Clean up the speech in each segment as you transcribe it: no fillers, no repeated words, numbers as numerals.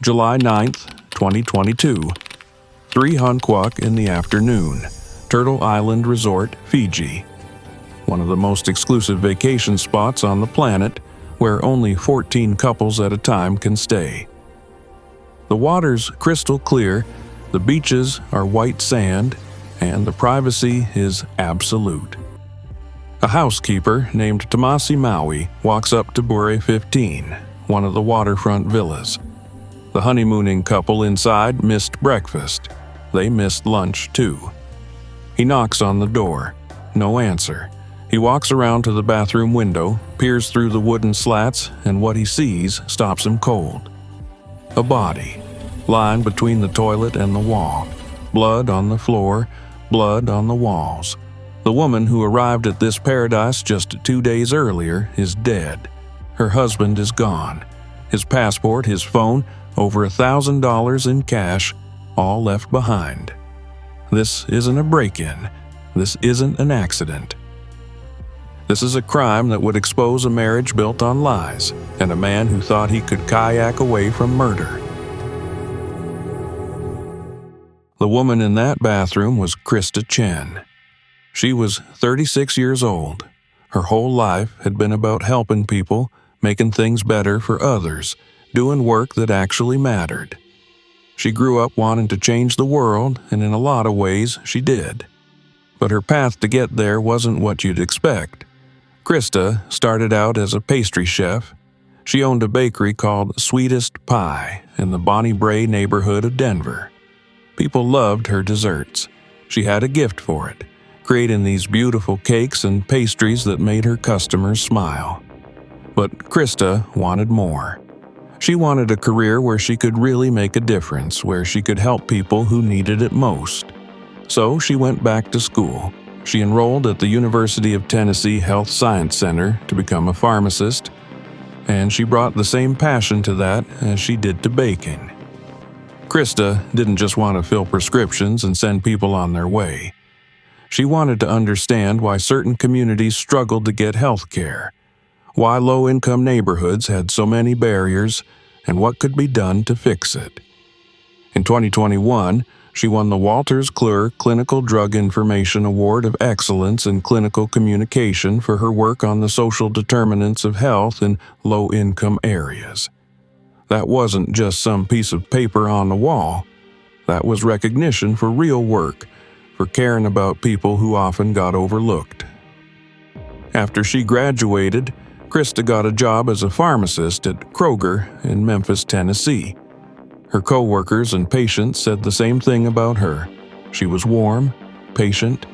July 9th, 2022. 3:00 in the afternoon. Turtle Island Resort, Fiji. One of the most exclusive vacation spots on the planet, where only 14 couples at a time can stay. The water's crystal clear, the beaches are white sand, and the privacy is absolute. A housekeeper named Tomasi Maui walks up to Bure 15, one of the waterfront villas. The honeymooning couple inside missed breakfast. They missed lunch too. He knocks on the door. No answer. He walks around to the bathroom window, peers through the wooden slats, and what he sees stops him cold. A body, lying between the toilet and the wall. Blood on the floor, blood on the walls. The woman who arrived at this paradise just 2 days earlier is dead. Her husband is gone. His passport, his phone, over $1,000 in cash, all left behind. This isn't a break-in. This isn't an accident. This is a crime that would expose a marriage built on lies and a man who thought he could kayak away from murder. The woman in that bathroom was Krista Chen. She was 36 years old. Her whole life had been about helping people, making things better for others, doing work that actually mattered. She grew up wanting to change the world, and in a lot of ways she did. But her path to get there wasn't what you'd expect. Krista started out as a pastry chef. She owned a bakery called Sweetest Pie in the Bonnie Bray neighborhood of Denver. People loved her desserts. She had a gift for it, creating these beautiful cakes and pastries that made her customers smile. But Krista wanted more. She wanted a career where she could really make a difference, where she could help people who needed it most. So she went back to school. She enrolled at the University of Tennessee Health Science Center to become a pharmacist, and she brought the same passion to that as she did to baking. Krista didn't just want to fill prescriptions and send people on their way. She wanted to understand why certain communities struggled to get health care, why low-income neighborhoods had so many barriers, and what could be done to fix it. In 2021, she won the Walters Kluwer Clinical Drug Information Award of Excellence in Clinical Communication for her work on the social determinants of health in low-income areas. That wasn't just some piece of paper on the wall. That was recognition for real work, for caring about people who often got overlooked. After she graduated, Krista got a job as a pharmacist at Kroger in Memphis, Tennessee. Her co-workers and patients said the same thing about her. She was warm, patient,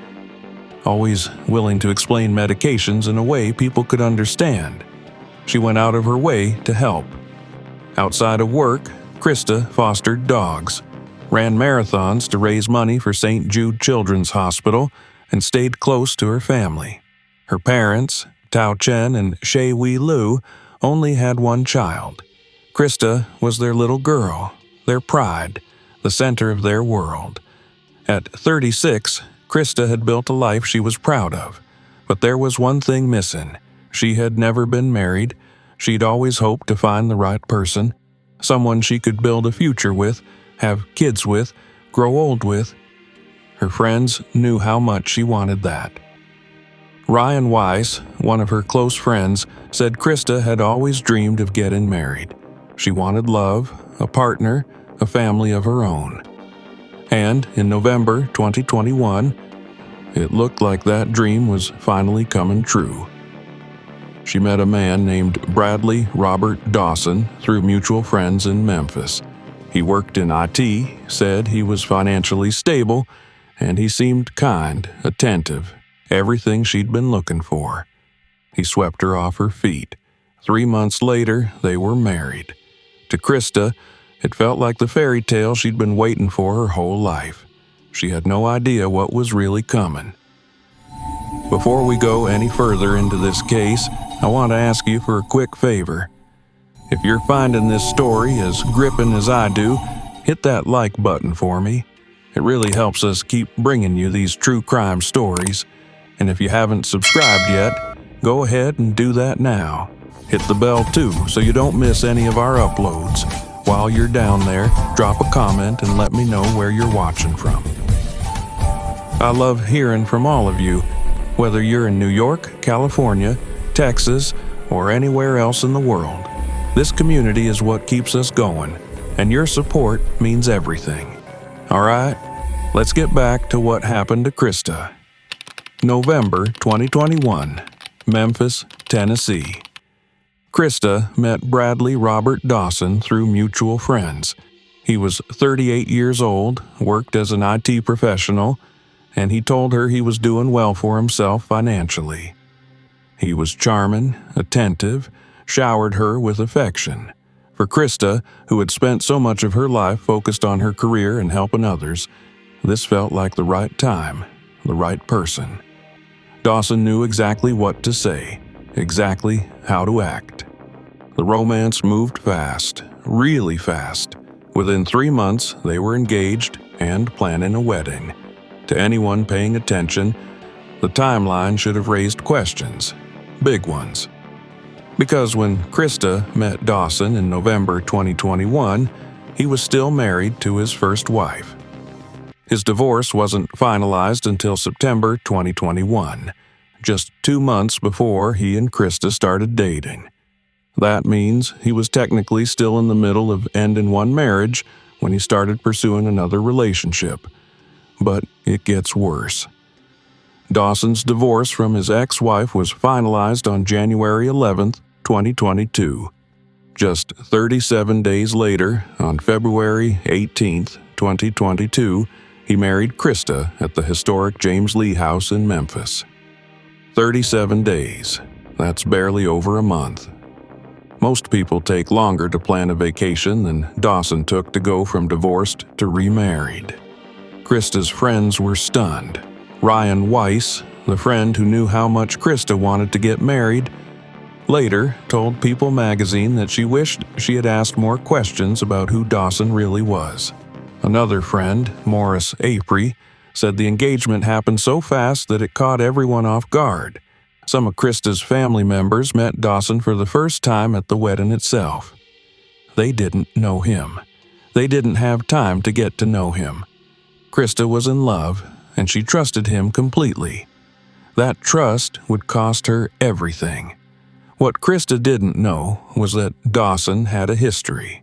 always willing to explain medications in a way people could understand. She went out of her way to help. Outside of work, Krista fostered dogs, ran marathons to raise money for St. Jude Children's Hospital, and stayed close to her family. Her parents, Tao Chen and Shei Wei Lu, only had one child. Krista was their little girl, their pride, the center of their world. At 36, Krista had built a life she was proud of. But there was one thing missing. She had never been married. She'd always hoped to find the right person, someone she could build a future with, have kids with, grow old with. Her friends knew how much she wanted that. Ryan Weiss, one of her close friends, said Krista had always dreamed of getting married. She wanted love, a partner, a family of her own. And in November 2021, it looked like that dream was finally coming true. She met a man named Bradley Robert Dawson through mutual friends in Memphis. He worked in IT, said he was financially stable, and he seemed kind, attentive, everything she'd been looking for. He swept her off her feet. 3 months later, they were married. To Krista, it felt like the fairy tale she'd been waiting for her whole life. She had no idea what was really coming. Before we go any further into this case, I want to ask you for a quick favor. If you're finding this story as gripping as I do, hit that like button for me. It really helps us keep bringing you these true crime stories. And if you haven't subscribed yet, go ahead and do that now. Hit the bell too so you don't miss any of our uploads. While you're down there, drop a comment and let me know where you're watching from. I love hearing from all of you, whether you're in New York, California, Texas, or anywhere else in the world. This community is what keeps us going, and your support means everything. All right, let's get back to what happened to Krista. November 2021, Memphis, Tennessee. Krista met Bradley Robert Dawson through mutual friends. He was 38 years old, worked as an IT professional, and he told her he was doing well for himself financially. He was charming, attentive, showered her with affection. For Krista, who had spent so much of her life focused on her career and helping others, this felt like the right time, the right person. Dawson knew exactly what to say, exactly how to act. The romance moved fast, really fast. Within 3 months, they were engaged and planning a wedding. To anyone paying attention, the timeline should have raised questions, big ones. Because when Krista met Dawson in November 2021, he was still married to his first wife. His divorce wasn't finalized until September 2021, just 2 months before he and Krista started dating. That means he was technically still in the middle of ending one marriage when he started pursuing another relationship. But it gets worse. Dawson's divorce from his ex-wife was finalized on January 11, 2022. Just 37 days later, on February 18, 2022, he married Krista at the historic James Lee House in Memphis. 37 days. That's barely over a month. Most people take longer to plan a vacation than Dawson took to go from divorced to remarried. Krista's friends were stunned. Ryan Weiss, the friend who knew how much Krista wanted to get married, later told People magazine that she wished she had asked more questions about who Dawson really was. Another friend, Morris Apri, said the engagement happened so fast that it caught everyone off guard. Some of Krista's family members met Dawson for the first time at the wedding itself. They didn't know him. They didn't have time to get to know him. Krista was in love, and she trusted him completely. That trust would cost her everything. What Krista didn't know was that Dawson had a history.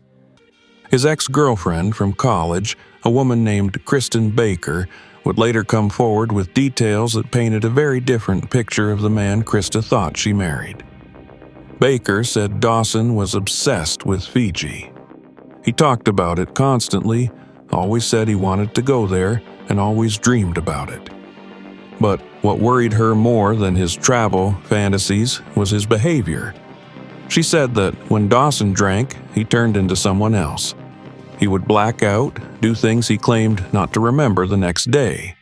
His ex-girlfriend from college, a woman named Kristen Baker, would later come forward with details that painted a very different picture of the man Krista thought she married. Baker said Dawson was obsessed with Fiji. He talked about it constantly, always said he wanted to go there, and always dreamed about it. But what worried her more than his travel fantasies was his behavior. She said that when Dawson drank, he turned into someone else. He would black out, do things he claimed not to remember the next day.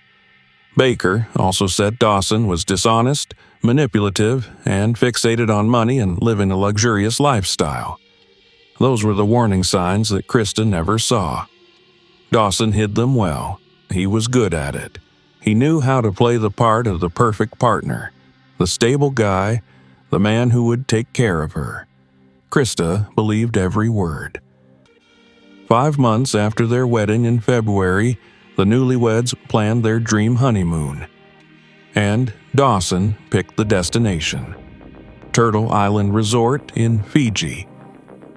Baker also said Dawson was dishonest, manipulative, and fixated on money and living a luxurious lifestyle. Those were the warning signs that Krista never saw. Dawson hid them well. He was good at it. He knew how to play the part of the perfect partner, the stable guy, the man who would take care of her. Krista believed every word. 5 months after their wedding in February, the newlyweds planned their dream honeymoon. And Dawson picked the destination. Turtle Island Resort in Fiji,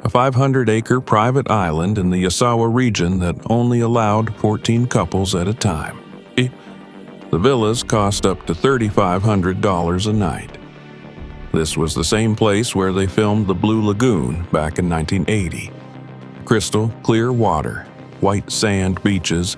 a 500-acre private island in the Yasawa region that only allowed 14 couples at a time. The villas cost up to $3,500 a night. This was the same place where they filmed The Blue Lagoon back in 1980. Crystal clear water, white sand beaches,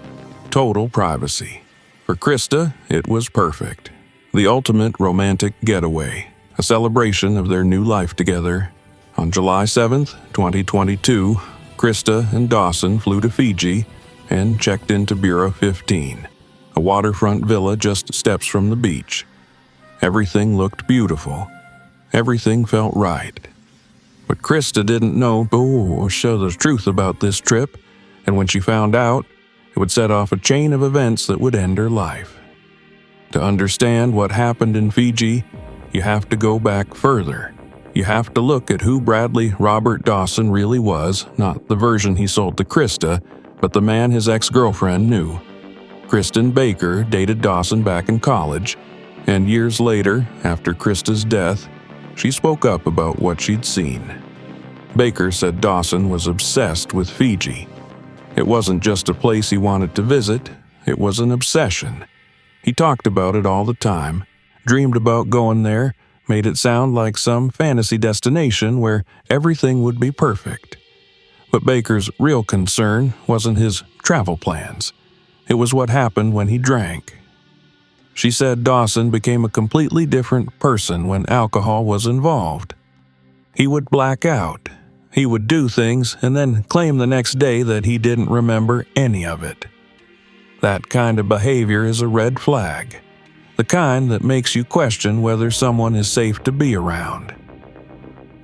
total privacy. For Krista, it was perfect. The ultimate romantic getaway, a celebration of their new life together. On July 7th, 2022, Krista and Dawson flew to Fiji and checked into Bureau 15, a waterfront villa just steps from the beach. Everything looked beautiful. Everything felt right. But Krista didn't know or show the truth about this trip, and when she found out, it would set off a chain of events that would end her life. To understand what happened in Fiji, you have to go back further, You have to look at who Bradley Robert Dawson really was, not the version he sold to Krista, but the man his ex-girlfriend knew. Kristen Baker dated Dawson back in college, and years later, after Krista's death, she spoke up about what she'd seen. Baker said Dawson was obsessed with Fiji. It wasn't just a place he wanted to visit, it was an obsession. He talked about it all the time, dreamed about going there, made it sound like some fantasy destination where everything would be perfect. But Baker's real concern wasn't his travel plans. It was what happened when he drank. She said Dawson became a completely different person when alcohol was involved. He would black out. He would do things and then claim the next day that he didn't remember any of it. That kind of behavior is a red flag, the kind that makes you question whether someone is safe to be around.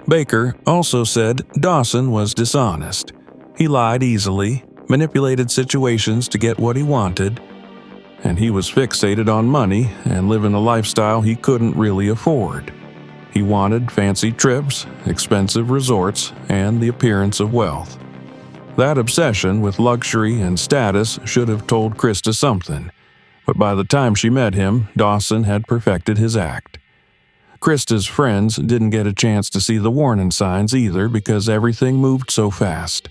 Baker also said Dawson was dishonest. He lied easily, manipulated situations to get what he wanted, and he was fixated on money and living a lifestyle he couldn't really afford. He wanted fancy trips, expensive resorts, and the appearance of wealth. That obsession with luxury and status should have told Krista something, but by the time she met him, Dawson had perfected his act. Krista's friends didn't get a chance to see the warning signs either because everything moved so fast.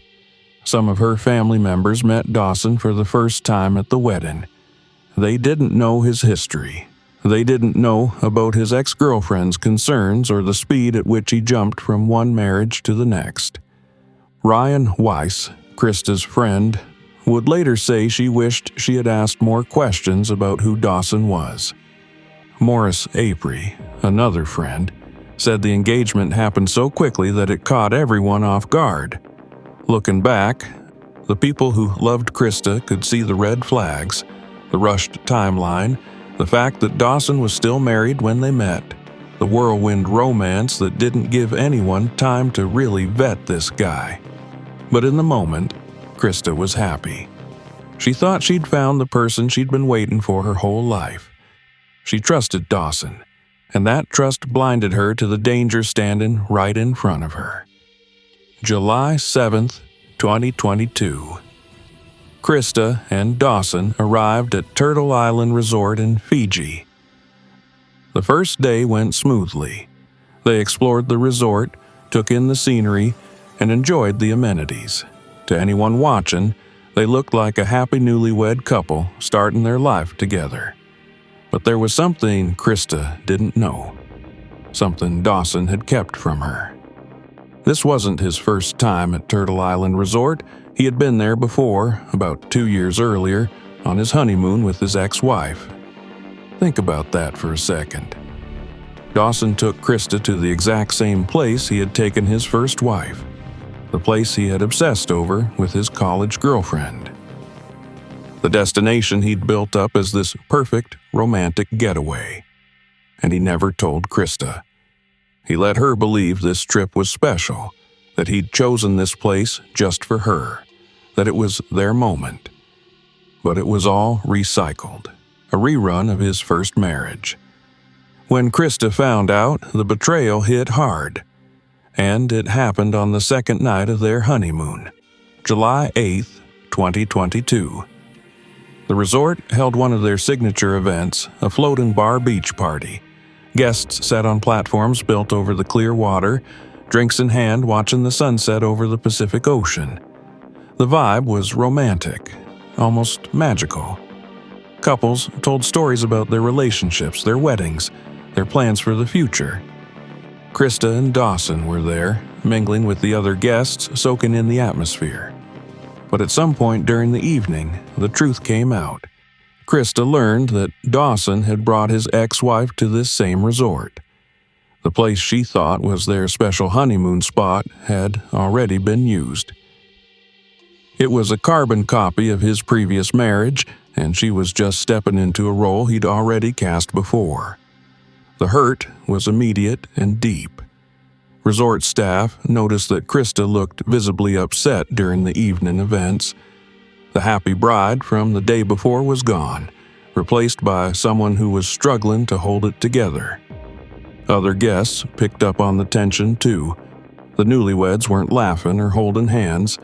Some of her family members met Dawson for the first time at the wedding. They didn't know his history. They didn't know about his ex-girlfriend's concerns or the speed at which he jumped from one marriage to the next. Ryan Weiss, Krista's friend, would later say she wished she had asked more questions about who Dawson was. Morris Apry, another friend, said the engagement happened so quickly that it caught everyone off guard. Looking back, the people who loved Krista could see the red flags, the rushed timeline, the fact that Dawson was still married when they met, the whirlwind romance that didn't give anyone time to really vet this guy. But in the moment, Krista was happy. She thought she'd found the person she'd been waiting for her whole life. She trusted Dawson, and that trust blinded her to the danger standing right in front of her. July 7th, 2022. Krista and Dawson arrived at Turtle Island Resort in Fiji. The first day went smoothly. They explored the resort, took in the scenery, and enjoyed the amenities. To anyone watching, they looked like a happy newlywed couple starting their life together. But there was something Krista didn't know, something Dawson had kept from her. This wasn't his first time at Turtle Island Resort. He had been there before, about 2 years earlier, on his honeymoon with his ex-wife. Think about that for a second. Dawson took Krista to the exact same place he had taken his first wife, the place he had obsessed over with his college girlfriend. The destination he'd built up as this perfect romantic getaway. And he never told Krista. He let her believe this trip was special, that he'd chosen this place just for her, that it was their moment. But it was all recycled, a rerun of his first marriage. When Krista found out, the betrayal hit hard. And it happened on the second night of their honeymoon, July 8th, 2022. The resort held one of their signature events, a floating bar beach party. Guests sat on platforms built over the clear water, drinks in hand watching the sunset over the Pacific Ocean. The vibe was romantic, almost magical. Couples told stories about their relationships, their weddings, their plans for the future. Krista and Dawson were there, mingling with the other guests, soaking in the atmosphere. But at some point during the evening, the truth came out. Krista learned that Dawson had brought his ex-wife to this same resort. The place she thought was their special honeymoon spot had already been used. It was a carbon copy of his previous marriage, and she was just stepping into a role he'd already cast before. The hurt was immediate and deep. Resort staff noticed that Krista looked visibly upset during the evening events. The happy bride from the day before was gone, replaced by someone who was struggling to hold it together. Other guests picked up on the tension too. The newlyweds weren't laughing or holding hands.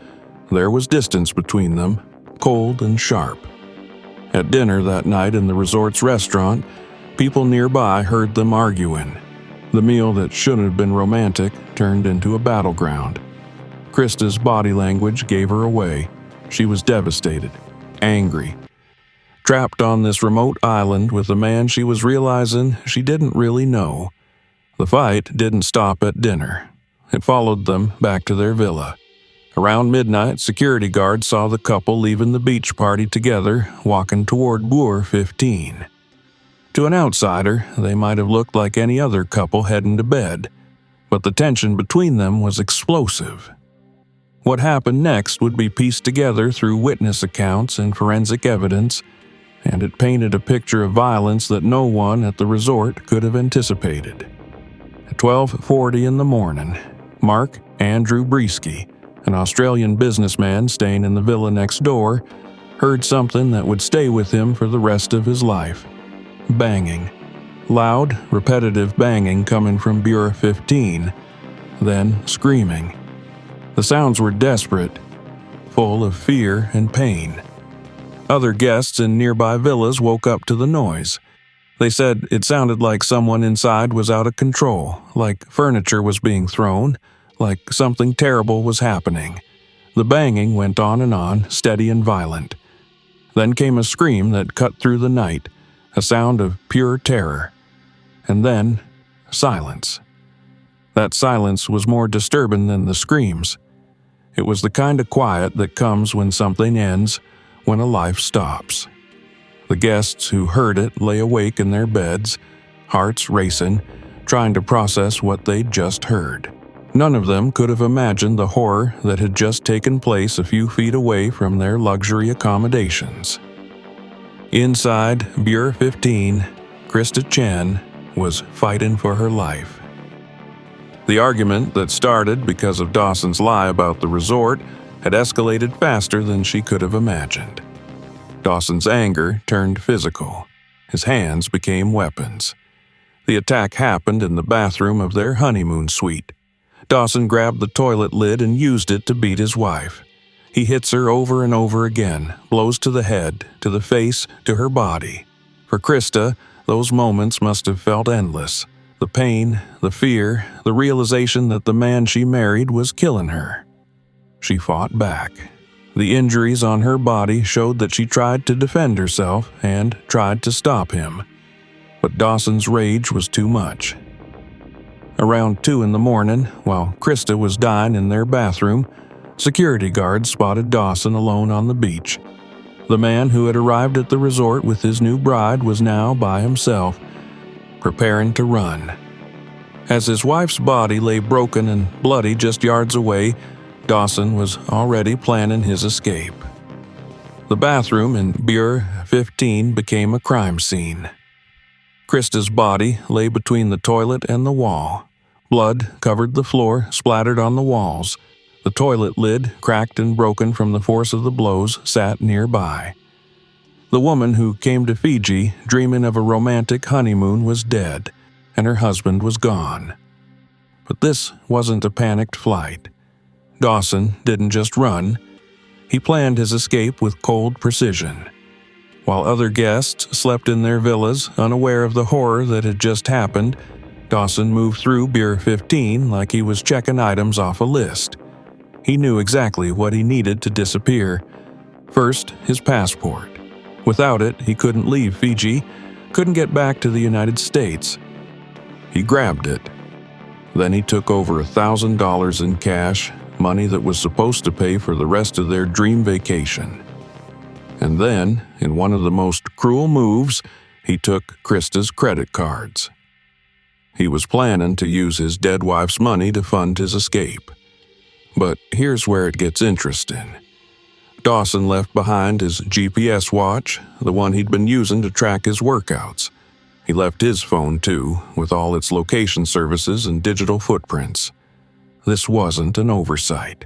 There was distance between them, cold and sharp. At dinner that night in the resort's restaurant, people nearby heard them arguing. The meal that should have been romantic turned into a battleground. Krista's body language gave her away. She was devastated, angry. Trapped on this remote island with a man she was realizing she didn't really know. The fight didn't stop at dinner. It followed them back to their villa. Around midnight, security guards saw the couple leaving the beach party together, walking toward Boer 15. To an outsider, they might have looked like any other couple heading to bed, but the tension between them was explosive. What happened next would be pieced together through witness accounts and forensic evidence, and it painted a picture of violence that no one at the resort could have anticipated. At 12:40 in the morning, Mark Andrew Breesky, an Australian businessman staying in the villa next door, heard something that would stay with him for the rest of his life. Banging. Loud, repetitive banging coming from Bureau 15. Then screaming. The sounds were desperate, full of fear and pain. Other guests in nearby villas woke up to the noise. They said it sounded like someone inside was out of control, like furniture was being thrown, like something terrible was happening. The banging went on, steady and violent. Then came a scream that cut through the night, a sound of pure terror. And then, silence. That silence was more disturbing than the screams. It was the kind of quiet that comes when something ends, when a life stops. The guests who heard it lay awake in their beds, hearts racing, trying to process what they'd just heard. None of them could have imagined the horror that had just taken place a few feet away from their luxury accommodations. Inside Bureau 15, Krista Chen was fighting for her life. The argument that started because of Dawson's lie about the resort had escalated faster than she could have imagined. Dawson's anger turned physical. His hands became weapons. The attack happened in the bathroom of their honeymoon suite. Dawson grabbed the toilet lid and used it to beat his wife. He hits her over and over again, blows to the head, to the face, to her body. For Krista, those moments must have felt endless. The pain, the fear, the realization that the man she married was killing her. She fought back. The injuries on her body showed that she tried to defend herself and tried to stop him. But Dawson's rage was too much. Around 2 in the morning, while Krista was dying in their bathroom, security guards spotted Dawson alone on the beach. The man who had arrived at the resort with his new bride was now by himself, preparing to run. As his wife's body lay broken and bloody just yards away, Dawson was already planning his escape. The bathroom in Bureau 15 became a crime scene. Krista's body lay between the toilet and the wall. Blood covered the floor, splattered on the walls. The toilet lid, cracked and broken from the force of the blows, sat nearby. The woman who came to Fiji dreaming of a romantic honeymoon was dead, and her husband was gone. But this wasn't a panicked flight. Dawson didn't just run. He planned his escape with cold precision. While other guests slept in their villas, unaware of the horror that had just happened, Dawson moved through Bureau 15 like he was checking items off a list. He knew exactly what he needed to disappear. First, his passport. Without it, he couldn't leave Fiji, couldn't get back to the United States. He grabbed it. Then he took over $1,000 in cash, money that was supposed to pay for the rest of their dream vacation. And then, in one of the most cruel moves, he took Krista's credit cards. He was planning to use his dead wife's money to fund his escape. But here's where it gets interesting. Dawson left behind his GPS watch, the one he'd been using to track his workouts. He left his phone too, with all its location services and digital footprints. This wasn't an oversight.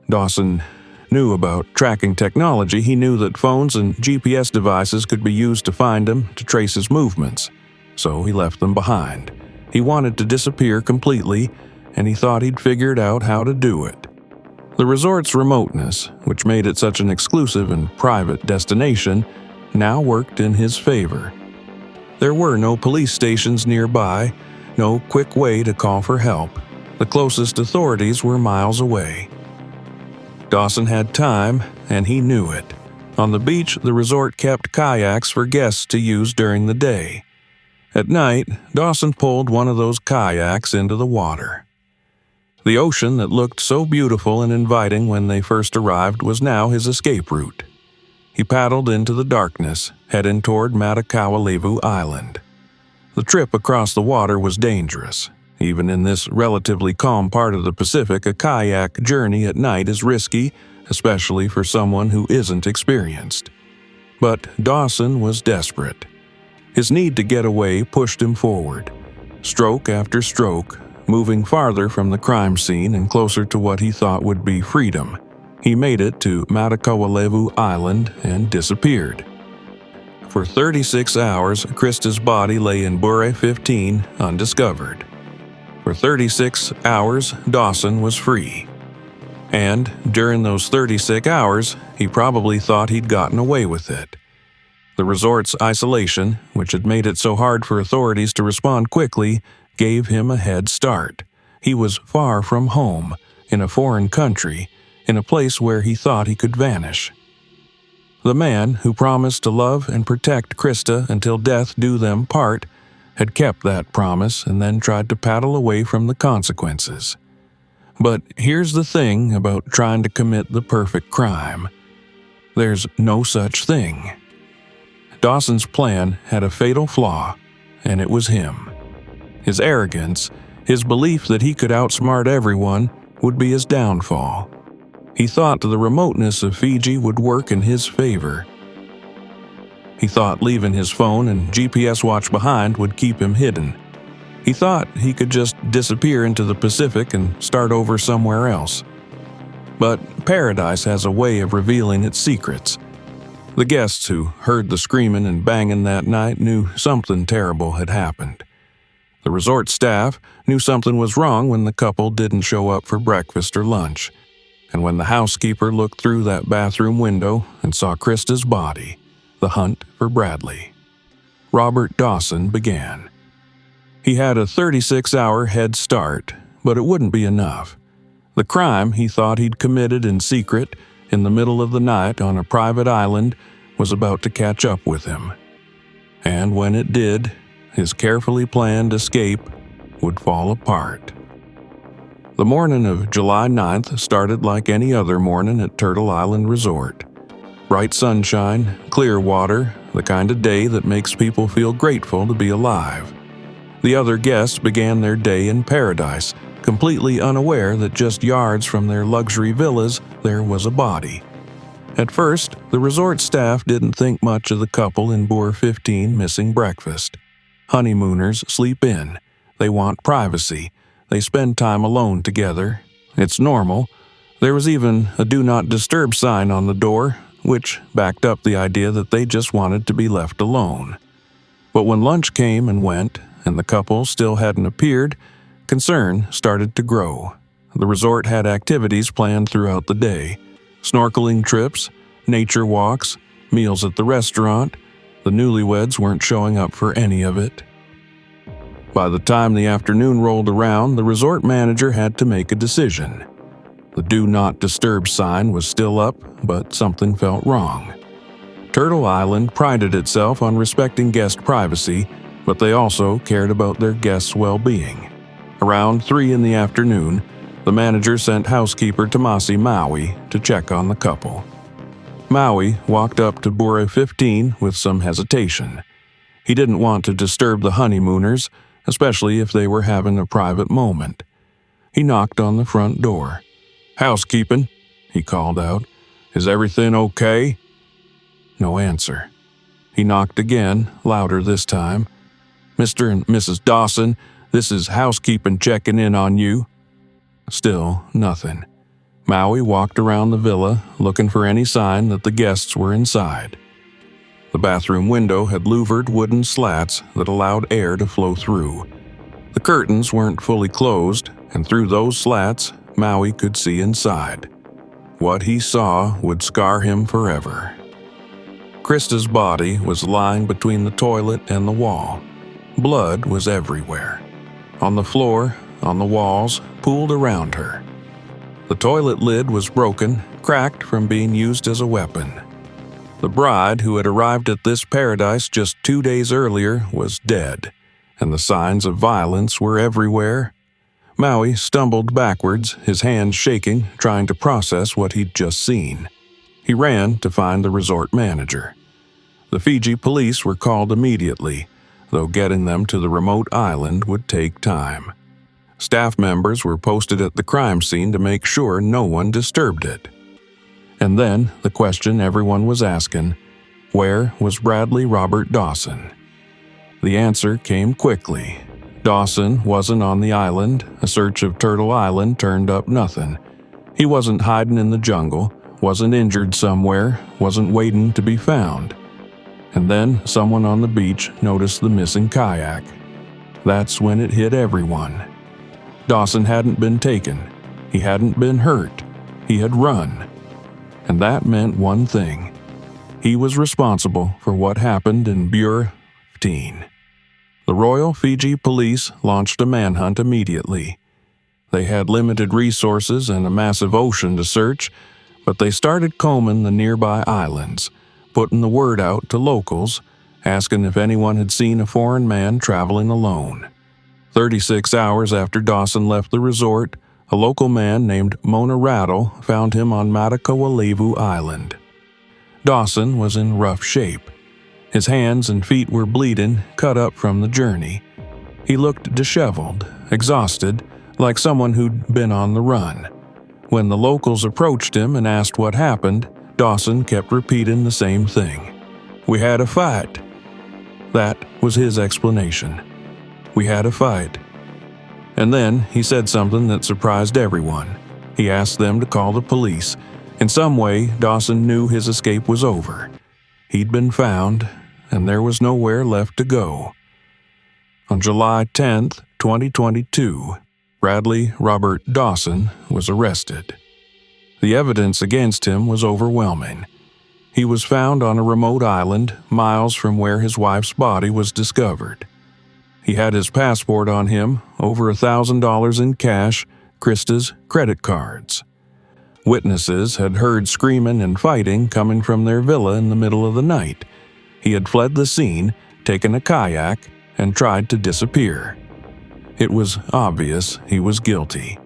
Dawson knew about tracking technology. He knew that phones and GPS devices could be used to find him, to trace his movements. So he left them behind. He wanted to disappear completely, and he thought he'd figured out how to do it. The resort's remoteness, which made it such an exclusive and private destination, now worked in his favor. There were no police stations nearby, no quick way to call for help. The closest authorities were miles away. Dawson had time, and he knew it. On the beach, the resort kept kayaks for guests to use during the day. At night, Dawson pulled one of those kayaks into the water. The ocean that looked so beautiful and inviting when they first arrived was now his escape route. He paddled into the darkness, heading toward Matakawalevu Island. The trip across the water was dangerous. Even in this relatively calm part of the Pacific, a kayak journey at night is risky, especially for someone who isn't experienced. But Dawson was desperate. His need to get away pushed him forward, stroke after stroke, moving farther from the crime scene and closer to what he thought would be freedom. He made it to Matakawalevu Island and disappeared. For 36 hours, Krista's body lay in Bure 15 undiscovered. For 36 hours, Dawson was free. And during those 36 hours, he probably thought he'd gotten away with it. The resort's isolation, which had made it so hard for authorities to respond quickly, gave him a head start. He was far from home, in a foreign country, in a place where he thought he could vanish. The man who promised to love and protect Krista until death do them part had kept that promise and then tried to paddle away from the consequences. But here's the thing about trying to commit the perfect crime. There's no such thing. Dawson's plan had a fatal flaw, and it was him. His arrogance, his belief that he could outsmart everyone, would be his downfall. He thought the remoteness of Fiji would work in his favor. He thought leaving his phone and GPS watch behind would keep him hidden. He thought he could just disappear into the Pacific and start over somewhere else. But paradise has a way of revealing its secrets. The guests who heard the screaming and banging that night knew something terrible had happened. The resort staff knew something was wrong when the couple didn't show up for breakfast or lunch, and when the housekeeper looked through that bathroom window and saw Krista's body, the hunt for Bradley. Robert Dawson began. He had a 36-hour head start, but it wouldn't be enough. The crime he thought he'd committed in secret, in the middle of the night on a private island, was about to catch up with him. And when it did, his carefully planned escape would fall apart. The morning of July 9th started like any other morning at Turtle Island Resort. Bright sunshine, clear water, the kind of day that makes people feel grateful to be alive. The other guests began their day in paradise, completely unaware that just yards from their luxury villas there was a body. At first, the resort staff didn't think much of the couple in Bure 15 missing breakfast. Honeymooners sleep in. They want privacy. They spend time alone together. It's normal. There was even a do not disturb sign on the door, which backed up the idea that they just wanted to be left alone. But when lunch came and went, and the couple still hadn't appeared, concern started to grow. The resort had activities planned throughout the day: snorkeling trips, nature walks, meals at the restaurant. The newlyweds weren't showing up for any of it. By the time the afternoon rolled around, the resort manager had to make a decision. The Do Not Disturb sign was still up, but something felt wrong. Turtle Island prided itself on respecting guest privacy, but they also cared about their guests' well-being. Around 3 in the afternoon, the manager sent housekeeper Tomasi Maui to check on the couple. Maui walked up to Bure 15 with some hesitation. He didn't want to disturb the honeymooners, especially if they were having a private moment. He knocked on the front door. "Housekeeping," he called out. "Is everything okay?" No answer. He knocked again, louder this time. "Mr. and Mrs. Dawson, this is housekeeping checking in on you." Still nothing. Maui walked around the villa, looking for any sign that the guests were inside. The bathroom window had louvered wooden slats that allowed air to flow through. The curtains weren't fully closed, and through those slats, Maui could see inside. What he saw would scar him forever. Krista's body was lying between the toilet and the wall. Blood was everywhere. On the floor, on the walls, pooled around her. The toilet lid was broken, cracked from being used as a weapon. The bride, who had arrived at this paradise just 2 days earlier, was dead, and the signs of violence were everywhere. Maui stumbled backwards, his hands shaking, trying to process what he'd just seen. He ran to find the resort manager. The Fiji police were called immediately, though getting them to the remote island would take time. Staff members were posted at the crime scene to make sure no one disturbed it. And then the question everyone was asking, where was Bradley Robert Dawson? The answer came quickly. Dawson wasn't on the island. A search of Turtle Island turned up nothing. He wasn't hiding in the jungle, wasn't injured somewhere, wasn't waiting to be found. And then someone on the beach noticed the missing kayak. That's when it hit everyone. Dawson hadn't been taken. He hadn't been hurt. He had run. And that meant one thing. He was responsible for what happened in Buer 15. The Royal Fiji Police launched a manhunt immediately. They had limited resources and a massive ocean to search, but they started combing the nearby islands, putting the word out to locals, asking if anyone had seen a foreign man traveling alone. 36 hours after Dawson left the resort, a local man named Mona Rattle found him on Matakawalevu Island. Dawson was in rough shape. His hands and feet were bleeding, cut up from the journey. He looked disheveled, exhausted, like someone who'd been on the run. When the locals approached him and asked what happened, Dawson kept repeating the same thing. "We had a fight." That was his explanation. "We had a fight." And then he said something that surprised everyone. He asked them to call the police. In some way, Dawson knew his escape was over. He'd been found, and there was nowhere left to go. On July 10th, 2022, Bradley Robert Dawson was arrested. The evidence against him was overwhelming. He was found on a remote island, miles from where his wife's body was discovered. He had his passport on him, over $1,000 in cash, Krista's credit cards. Witnesses had heard screaming and fighting coming from their villa in the middle of the night. He had fled the scene, taken a kayak, and tried to disappear. It was obvious he was guilty.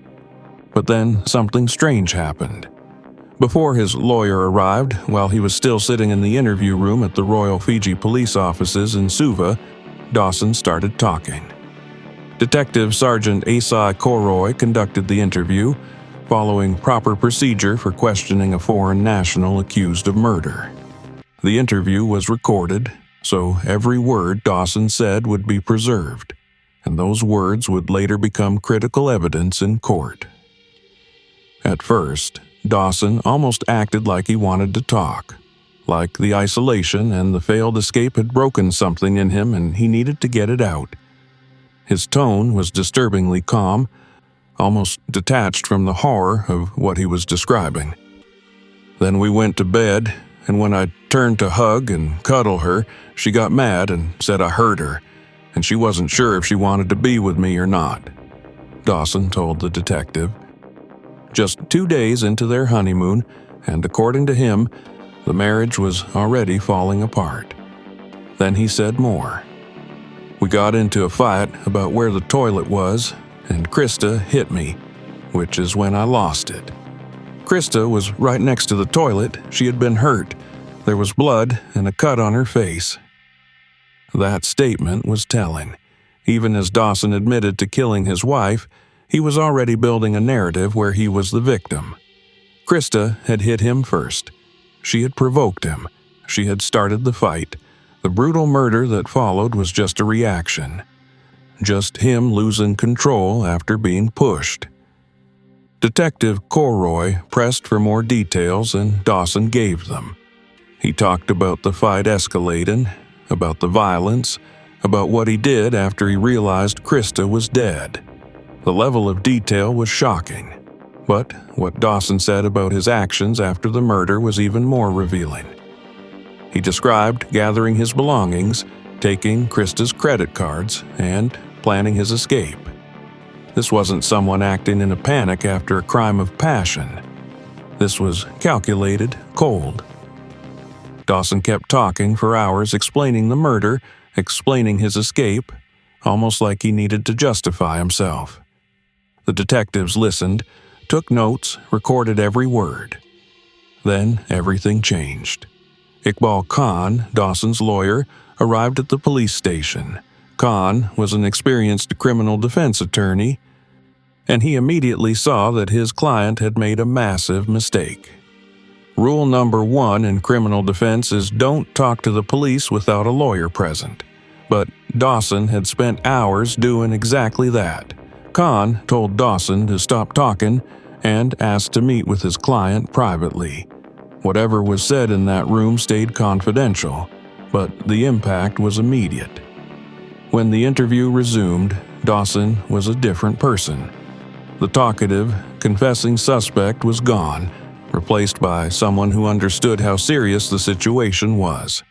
But then something strange happened. Before his lawyer arrived, while he was still sitting in the interview room at the Royal Fiji Police offices in Suva, Dawson started talking. Detective Sergeant Asai Koroy conducted the interview, following proper procedure for questioning a foreign national accused of murder. The interview was recorded, so every word Dawson said would be preserved, and those words would later become critical evidence in court. At first, Dawson almost acted like he wanted to talk, like the isolation and the failed escape had broken something in him and he needed to get it out. His tone was disturbingly calm, almost detached from the horror of what he was describing. Then we went to bed, and when I turned to hug and cuddle her, she got mad and said I hurt her, and she wasn't sure if she wanted to be with me or not, Dawson told the detective. Just 2 days into their honeymoon, and according to him, the marriage was already falling apart. Then he said more. "We got into a fight about where the toilet was, and Krista hit me, which is when I lost it. Krista was right next to the toilet. She had been hurt. There was blood and a cut on her face." That statement was telling. Even as Dawson admitted to killing his wife, he was already building a narrative where he was the victim. Krista had hit him first. She had provoked him. She had started the fight. The brutal murder that followed was just a reaction. Just him losing control after being pushed. Detective Koroy pressed for more details, and Dawson gave them. He talked about the fight escalating, about the violence, about what he did after he realized Krista was dead. The level of detail was shocking, but what Dawson said about his actions after the murder was even more revealing. He described gathering his belongings, taking Krista's credit cards, and planning his escape. This wasn't someone acting in a panic after a crime of passion. This was calculated, cold. Dawson kept talking for hours, explaining the murder, explaining his escape, almost like he needed to justify himself. The detectives listened, took notes, recorded every word. Then everything changed. Iqbal Khan, Dawson's lawyer, arrived at the police station. Khan was an experienced criminal defense attorney, and he immediately saw that his client had made a massive mistake. Rule number 1 in criminal defense is don't talk to the police without a lawyer present. But Dawson had spent hours doing exactly that. Khan told Dawson to stop talking and asked to meet with his client privately. Whatever was said in that room stayed confidential, but the impact was immediate. When the interview resumed, Dawson was a different person. The talkative, confessing suspect was gone, replaced by someone who understood how serious the situation was.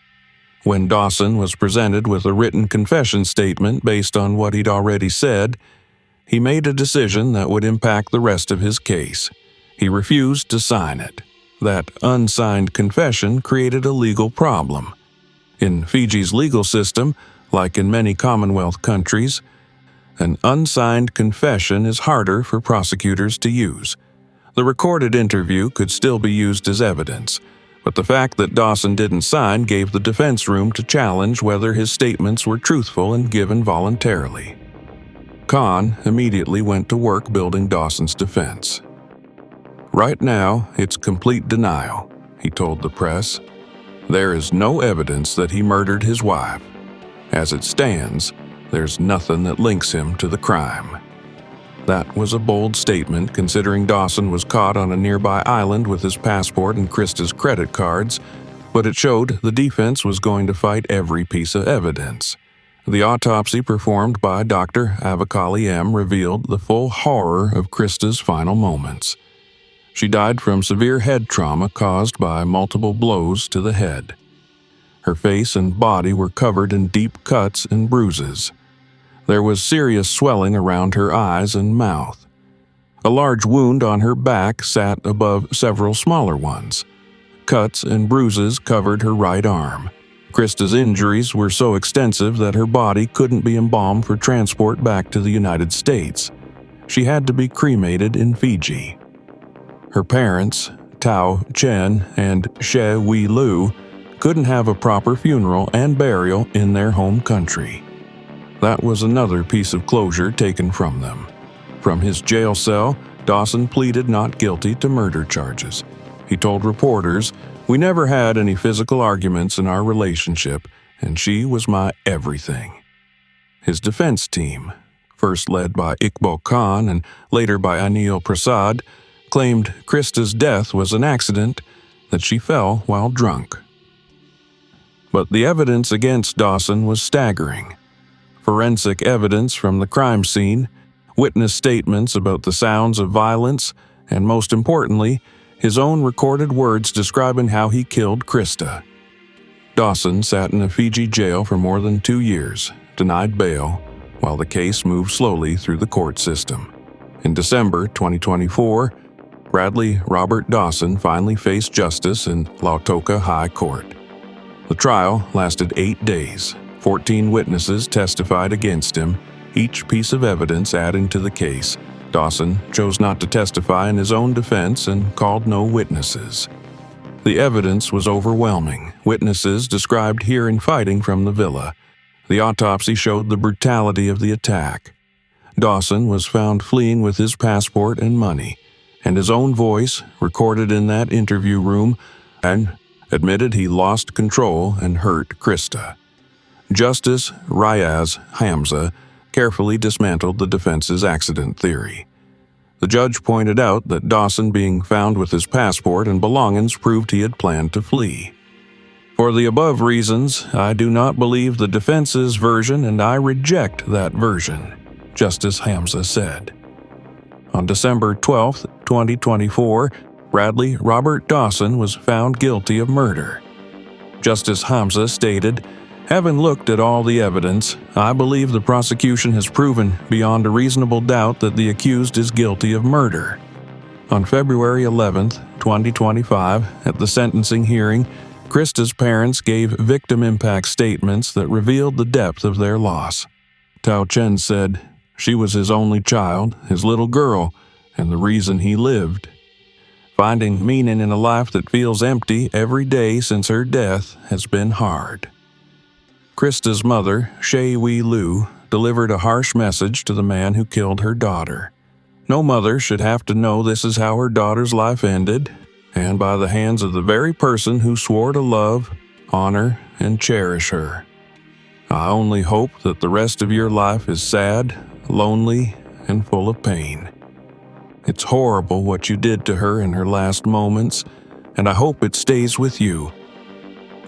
When Dawson was presented with a written confession statement based on what he'd already said, he made a decision that would impact the rest of his case. He refused to sign it. That unsigned confession created a legal problem. In Fiji's legal system, like in many Commonwealth countries, an unsigned confession is harder for prosecutors to use. The recorded interview could still be used as evidence, but the fact that Dawson didn't sign gave the defense room to challenge whether his statements were truthful and given voluntarily. Khan immediately went to work building Dawson's defense. "Right now, it's complete denial," he told the press. "There is no evidence that he murdered his wife. As it stands, there's nothing that links him to the crime." That was a bold statement considering Dawson was caught on a nearby island with his passport and Krista's credit cards, but it showed the defense was going to fight every piece of evidence. The autopsy performed by Dr. Avakali M. revealed the full horror of Krista's final moments. She died from severe head trauma caused by multiple blows to the head. Her face and body were covered in deep cuts and bruises. There was serious swelling around her eyes and mouth. A large wound on her back sat above several smaller ones. Cuts and bruises covered her right arm. Krista's injuries were so extensive that her body couldn't be embalmed for transport back to the United States. She had to be cremated in Fiji. Her parents, Tao Chen and She Wei Lu, couldn't have a proper funeral and burial in their home country. That was another piece of closure taken from them. From his jail cell, Dawson pleaded not guilty to murder charges. He told reporters, "We never had any physical arguments in our relationship, and she was my everything." His defense team, first led by Iqbal Khan and later by Anil Prasad, claimed Krista's death was an accident, that she fell while drunk. But the evidence against Dawson was staggering. Forensic evidence from the crime scene, witness statements about the sounds of violence, and most importantly, his own recorded words describing how he killed Krista. Dawson sat in a Fiji jail for more than 2 years, denied bail, while the case moved slowly through the court system. In December 2024, Bradley Robert Dawson finally faced justice in Lautoka High Court. The trial lasted 8 days. 14 witnesses testified against him, each piece of evidence adding to the case. Dawson chose not to testify in his own defense and called no witnesses. The evidence was overwhelming. Witnesses described hearing fighting from the villa. The autopsy showed the brutality of the attack. Dawson was found fleeing with his passport and money, and his own voice, recorded in that interview room, and admitted he lost control and hurt Krista. Justice Riaz Hamza carefully dismantled the defense's accident theory. The judge pointed out that Dawson being found with his passport and belongings proved he had planned to flee. For the above reasons, I do not believe the defense's version and I reject that version, Justice Hamza said. On December 12, 2024, Bradley Robert Dawson was found guilty of murder. Justice Hamza stated, "Having looked at all the evidence, I believe the prosecution has proven beyond a reasonable doubt that the accused is guilty of murder." On February 11, 2025, at the sentencing hearing, Krista's parents gave victim impact statements that revealed the depth of their loss. Tao Chen said, "She was his only child, his little girl, and the reason he lived. Finding meaning in a life that feels empty every day since her death has been hard." Krista's mother, Shei Wei Lu, delivered a harsh message to the man who killed her daughter. No mother should have to know this is how her daughter's life ended, and by the hands of the very person who swore to love, honor, and cherish her. I only hope that the rest of your life is sad, lonely, and full of pain. It's horrible what you did to her in her last moments, and I hope it stays with you.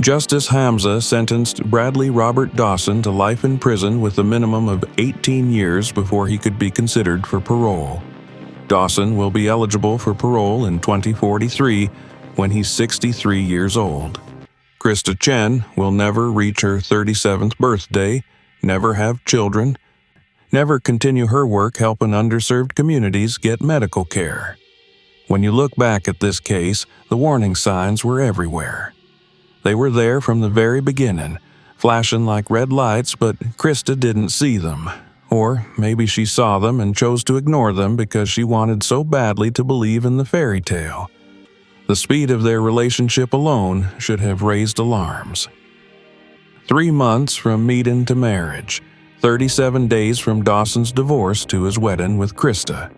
Justice Hamza sentenced Bradley Robert Dawson to life in prison with a minimum of 18 years before he could be considered for parole. Dawson will be eligible for parole in 2043 when he's 63 years old. Krista Chen will never reach her 37th birthday, never have children, never continue her work helping underserved communities get medical care. When you look back at this case, the warning signs were everywhere. They were there from the very beginning, flashing like red lights, but Krista didn't see them. Or maybe she saw them and chose to ignore them because she wanted so badly to believe in the fairy tale. The speed of their relationship alone should have raised alarms. 3 months from meeting to marriage, 37 days from Dawson's divorce to his wedding with Krista.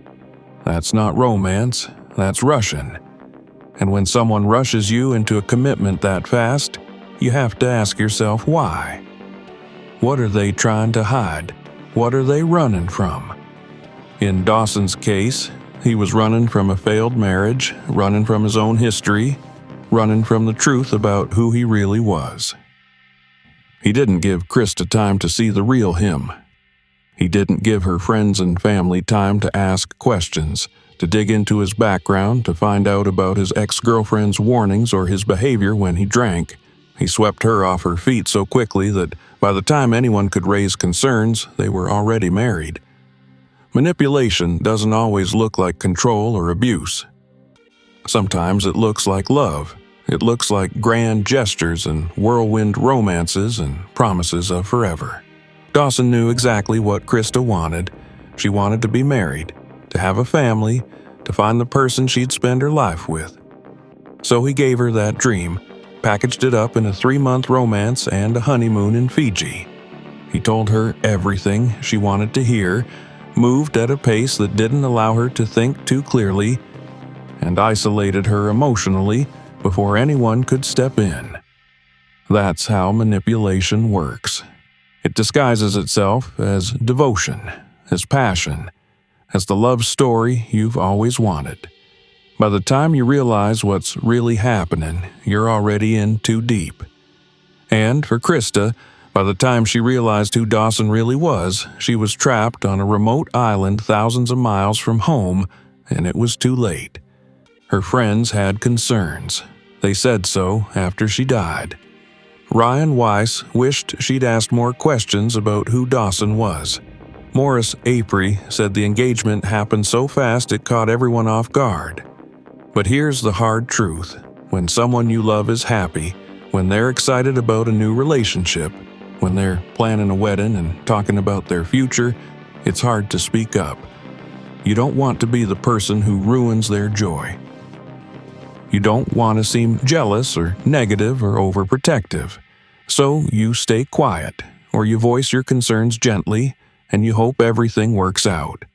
That's not romance, that's rushing. And when someone rushes you into a commitment that fast, you have to ask yourself why. What are they trying to hide? What are they running from? In Dawson's case, he was running from a failed marriage, running from his own history, running from the truth about who he really was. He didn't give Krista time to see the real him. He didn't give her friends and family time to ask questions, to dig into his background, to find out about his ex-girlfriend's warnings or his behavior when he drank. He swept her off her feet so quickly that by the time anyone could raise concerns, they were already married. Manipulation doesn't always look like control or abuse. Sometimes it looks like love. It looks like grand gestures and whirlwind romances and promises of forever. Dawson knew exactly what Krista wanted. She wanted to be married, to have a family, to find the person she'd spend her life with. So he gave her that dream, packaged it up in a 3-month romance and a honeymoon in Fiji. He told her everything she wanted to hear, moved at a pace that didn't allow her to think too clearly, and isolated her emotionally before anyone could step in. That's how manipulation works. It disguises itself as devotion, as passion, as the love story you've always wanted. By the time you realize what's really happening, you're already in too deep. And for Krista, by the time she realized who Dawson really was, she was trapped on a remote island thousands of miles from home, and it was too late. Her friends had concerns. They said so after she died. Ryan Weiss wished she'd asked more questions about who Dawson was. Morris Apri said the engagement happened so fast it caught everyone off guard. But here's the hard truth. When someone you love is happy, when they're excited about a new relationship, when they're planning a wedding and talking about their future, it's hard to speak up. You don't want to be the person who ruins their joy. You don't want to seem jealous or negative or overprotective. So you stay quiet, or you voice your concerns gently, and you hope everything works out.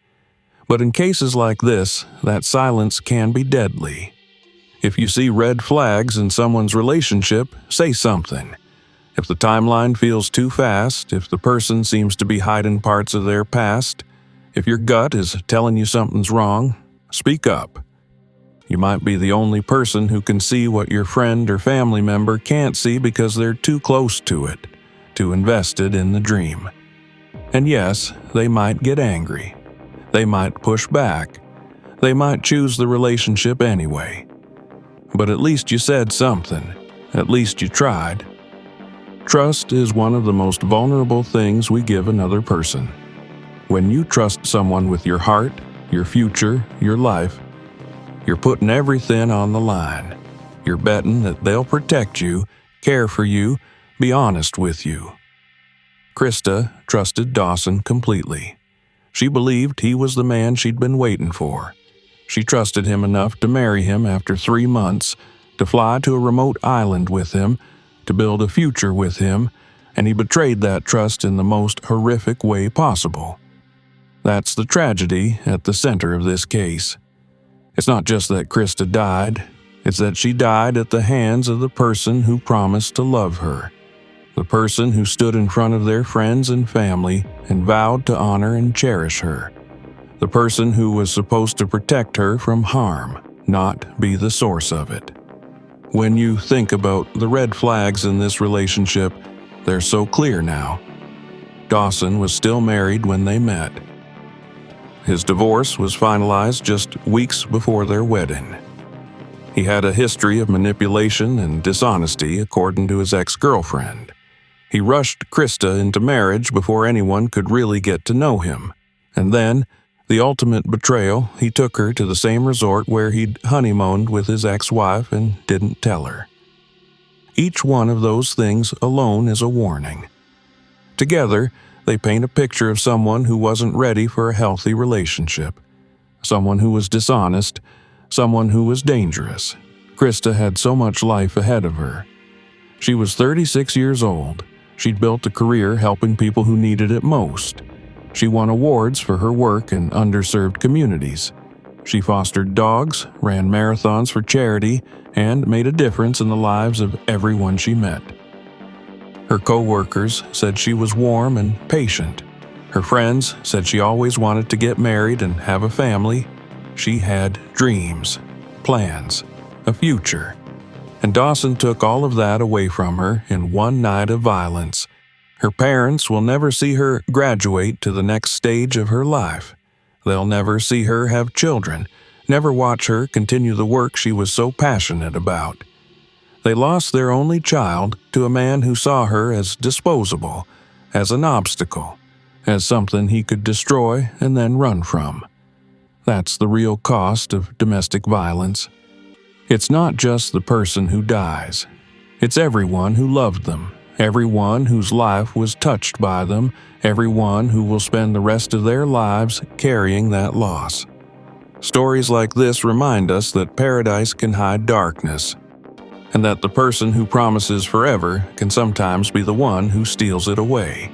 But in cases like this, that silence can be deadly. If you see red flags in someone's relationship, say something. If the timeline feels too fast, if the person seems to be hiding parts of their past, if your gut is telling you something's wrong, speak up. You might be the only person who can see what your friend or family member can't see because they're too close to it, too invested in the dream. And yes, they might get angry. They might push back. They might choose the relationship anyway. But at least you said something. At least you tried. Trust is one of the most vulnerable things we give another person. When you trust someone with your heart, your future, your life, you're putting everything on the line. You're betting that they'll protect you, care for you, be honest with you. Krista trusted Dawson completely. She believed he was the man she'd been waiting for. She trusted him enough to marry him after 3 months, to fly to a remote island with him, to build a future with him, and he betrayed that trust in the most horrific way possible. That's the tragedy at the center of this case. It's not just that Krista died, it's that she died at the hands of the person who promised to love her. The person who stood in front of their friends and family and vowed to honor and cherish her. The person who was supposed to protect her from harm, not be the source of it. When you think about the red flags in this relationship, they're so clear now. Dawson was still married when they met. His divorce was finalized just weeks before their wedding. He had a history of manipulation and dishonesty, according to his ex-girlfriend. He rushed Krista into marriage before anyone could really get to know him. And then, the ultimate betrayal, he took her to the same resort where he'd honeymooned with his ex-wife and didn't tell her. Each one of those things alone is a warning. Together, they paint a picture of someone who wasn't ready for a healthy relationship, someone who was dishonest, someone who was dangerous. Krista had so much life ahead of her. She was 36 years old. She'd built a career helping people who needed it most. She won awards for her work in underserved communities. She fostered dogs, ran marathons for charity, and made a difference in the lives of everyone she met. Her co-workers said she was warm and patient. Her friends said she always wanted to get married and have a family. She had dreams, plans, a future. And Dawson took all of that away from her in one night of violence. Her parents will never see her graduate to the next stage of her life. They'll never see her have children, never watch her continue the work she was so passionate about. They lost their only child to a man who saw her as disposable, as an obstacle, as something he could destroy and then run from. That's the real cost of domestic violence. It's not just the person who dies. It's everyone who loved them, everyone whose life was touched by them, everyone who will spend the rest of their lives carrying that loss. Stories like this remind us that paradise can hide darkness, and that the person who promises forever can sometimes be the one who steals it away.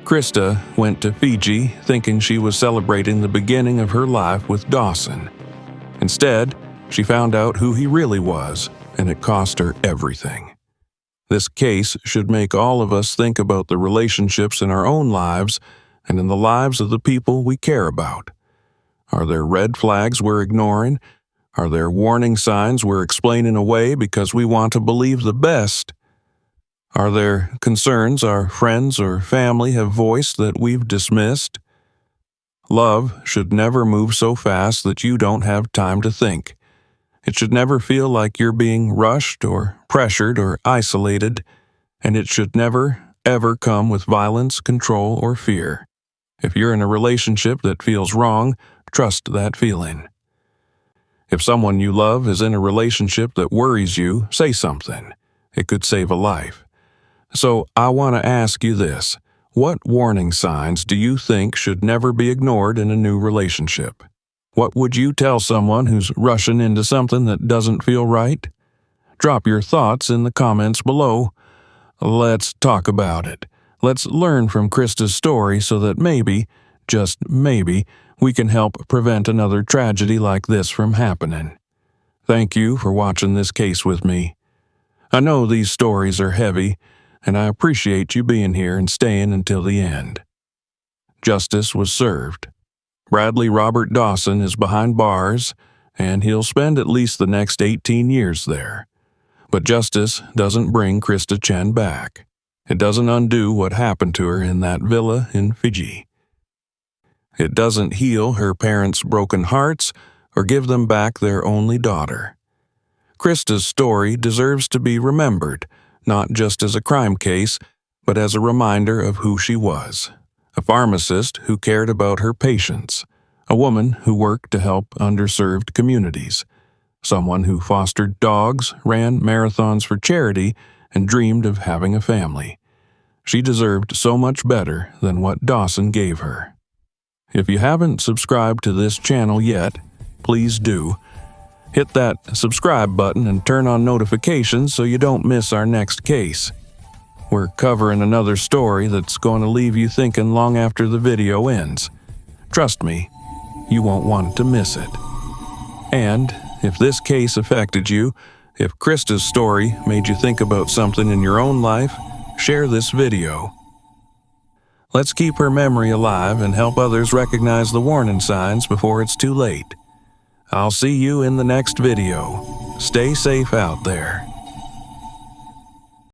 Krista went to Fiji thinking she was celebrating the beginning of her life with Dawson. Instead, she found out who he really was, and it cost her everything. This case should make all of us think about the relationships in our own lives and in the lives of the people we care about. Are there red flags we're ignoring? Are there warning signs we're explaining away because we want to believe the best? Are there concerns our friends or family have voiced that we've dismissed? Love should never move so fast that you don't have time to think. It should never feel like you're being rushed or pressured or isolated, and it should never, ever come with violence, control, or fear. If you're in a relationship that feels wrong, trust that feeling. If someone you love is in a relationship that worries you, say something. It could save a life. So I want to ask you this. What warning signs do you think should never be ignored in a new relationship? What would you tell someone who's rushing into something that doesn't feel right? Drop your thoughts in the comments below. Let's talk about it. Let's learn from Krista's story so that maybe, just maybe, we can help prevent another tragedy like this from happening. Thank you for watching this case with me. I know these stories are heavy, and I appreciate you being here and staying until the end. Justice was served. Bradley Robert Dawson is behind bars, and he'll spend at least the next 18 years there. But justice doesn't bring Krista Chen back. It doesn't undo what happened to her in that villa in Fiji. It doesn't heal her parents' broken hearts or give them back their only daughter. Krista's story deserves to be remembered, not just as a crime case, but as a reminder of who she was. A pharmacist who cared about her patients, a woman who worked to help underserved communities, someone who fostered dogs, ran marathons for charity, and dreamed of having a family. She deserved so much better than what Dawson gave her. If you haven't subscribed to this channel yet, please do. Hit that subscribe button and turn on notifications so you don't miss our next case. We're covering another story that's going to leave you thinking long after the video ends. Trust me, you won't want to miss it. And if this case affected you, if Krista's story made you think about something in your own life, share this video. Let's keep her memory alive and help others recognize the warning signs before it's too late. I'll see you in the next video. Stay safe out there.